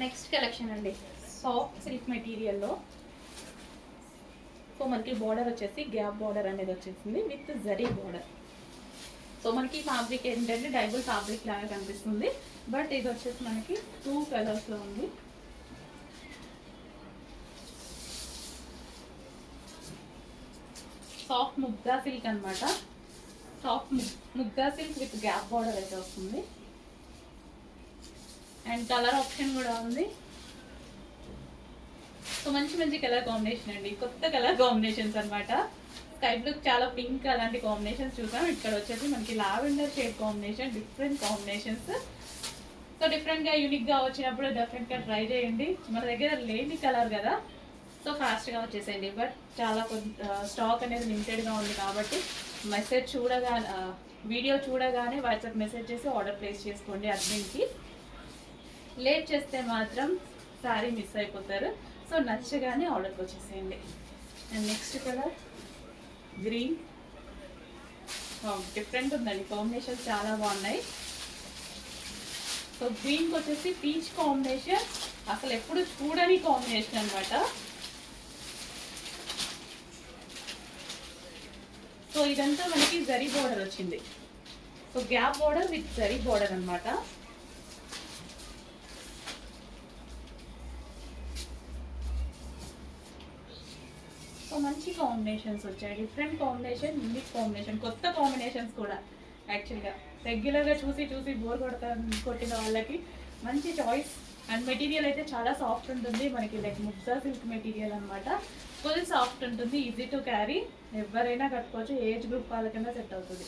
Next collection అండి, soft silk మెటీరియల్లో. So మనకి border వచ్చేసి గ్యాప్ బార్డర్ అనేది వచ్చేసింది విత్ జరీ బార్డర్. సో మనకి ఫ్యాబ్రిక్ ఏంటంటే డైబుల్ ఫ్యాబ్రిక్ లాగా కనిపిస్తుంది, బట్ ఇది వచ్చేసి మనకి 2 కలర్స్లో ఉంది. సాఫ్ట్ ముగ్గా సిల్క్ అనమాట. Soft muga silk with gap border అయితే వస్తుంది. అండ్ కలర్ ఆప్షన్ కూడా ఉంది. సో మంచి మంచి కలర్ కాంబినేషన్ అండి, కొత్త కలర్ కాంబినేషన్స్ అనమాట. స్కై బ్లూ చాలా పింక్ అలాంటి కాంబినేషన్స్ చూసాం. ఇక్కడ వచ్చేసి మనకి lavender shade combination, different combinations. So డిఫరెంట్గా యూనిక్గా వచ్చినప్పుడు డెఫినెట్గా ట్రై చేయండి. మన దగ్గర లేని కలర్ కదా, సో ఫాస్ట్గా వచ్చేసేయండి. బట్ చాలా స్టాక్ అనేది లిమిటెడ్గా ఉంది కాబట్టి మెసేజ్ చూడగానే, వీడియో చూడగానే వాట్సాప్ మెసేజ్ చేసి ఆర్డర్ ప్లేస్ చేసుకోండి. అడ్మిన్కి లేట్ చేస్తే మాత్రం శారీ మిస్ అయిపోతారు. సో నచ్చగానే ఆర్డర్కి వచ్చేసేయండి. And next colour green, different ఉందండి, కాంబినేషన్స్ చాలా బాగున్నాయి. సో గ్రీన్కి వచ్చేసి పీచ్ కాంబినేషన్, అసలు ఎప్పుడు చూడని కాంబినేషన్ అనమాట. సో ఇదంతా మనకి జరీ బార్డర్ వచ్చింది. So gap border with zari border అనమాట. సో మంచి కాంబినేషన్స్ వచ్చాయి, డిఫరెంట్ కాంబినేషన్, యూనిక్ కాంబినేషన్, కొత్త కాంబినేషన్స్ కూడా. యాక్చువల్గా రెగ్యులర్గా చూసి చూసి బోర్ కొట్టిన వాళ్ళకి మంచి చాయిస్. అండ్ మెటీరియల్ అయితే చాలా సాఫ్ట్ ఉంటుంది మనకి, లైక్ ముగ్గా సిల్క్ మెటీరియల్ అనమాట. ఫుల్ సాఫ్ట్ ఉంటుంది, ఈజీ టు క్యారీ, ఎవరైనా కట్టుకోవచ్చు, ఏజ్ గ్రూప్ వాళ్ళకైనా సెట్ అవుతుంది.